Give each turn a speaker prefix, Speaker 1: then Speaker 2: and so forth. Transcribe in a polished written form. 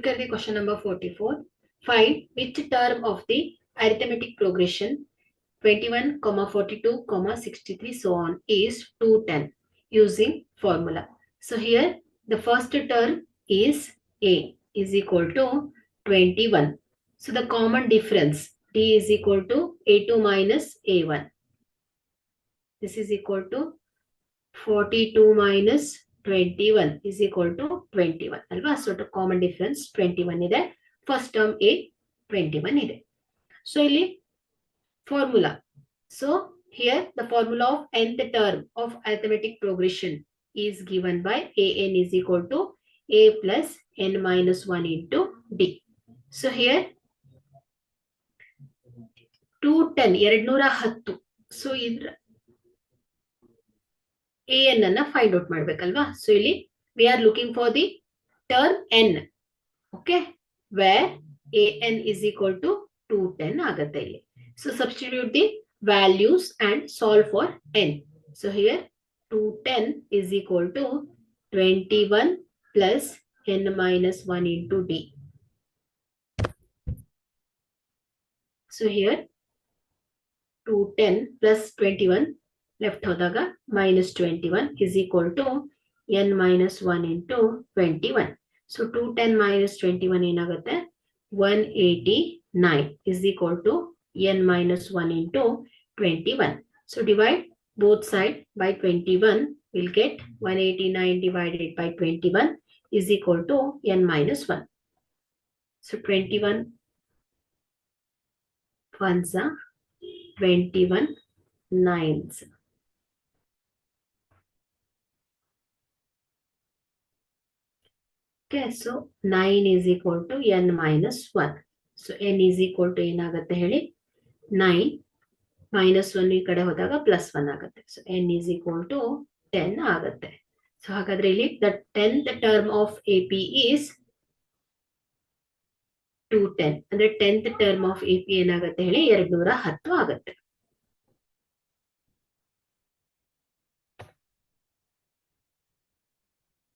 Speaker 1: Note करिए question number 44. Find which term of the arithmetic progression 21, 42, 63 so on is 210 using formula. So here the first term is A is equal to 21. So the common difference D is equal to A2 minus A1. This is equal to 42 minus 21 is equal to 21 alva. So the common difference 21 ಇದೆ. First term A 21 ಇದೆ. So ಇಲ್ಲಿ formula. So here the formula of nth term of arithmetic progression is given by an is equal to a plus n minus 1 into d. So here 210 210. So idra an ಅನ್ನ find out ಮಾಡ್ಬೇಕಲ್ವಾ. So ಇಲ್ಲಿ we are looking for the term n. Okay, where an is equal to 210 ಆಗತ್ತೆ ಇಲ್ಲಿ. So substitute the values and solve for n. So here 210 is equal to 21 plus n minus 1 into d. So here 210 plus 21 left hodaga minus 21 is equal to n minus 1 into 21. So 210 minus 21 ಏನಾಗುತ್ತೆ 189 is equal to n minus 1 into 21. So divide both sides by 21. We'll get 189 divided by 21 is equal to n minus 1. So 21 ones are 21 nines. Okay, so 9 is equal to n minus 1. So n is equal to ಏನಾಗುತ್ತೆ ಹೇಳಿ 9 minus 1 ಈ ಕಡೆ ಹೋದಾಗ plus 1 ಆಗುತ್ತೆ. So n is equal to 10 ಆಗುತ್ತೆ. So ಹಾಗಾದ್ರೆ ಇಲ್ಲಿ the 10th term of AP is 210. ಅಂದ್ರೆ 10th term of AP ಏನಾಗುತ್ತೆ ಹೇಳಿ 210 ಆಗುತ್ತೆ.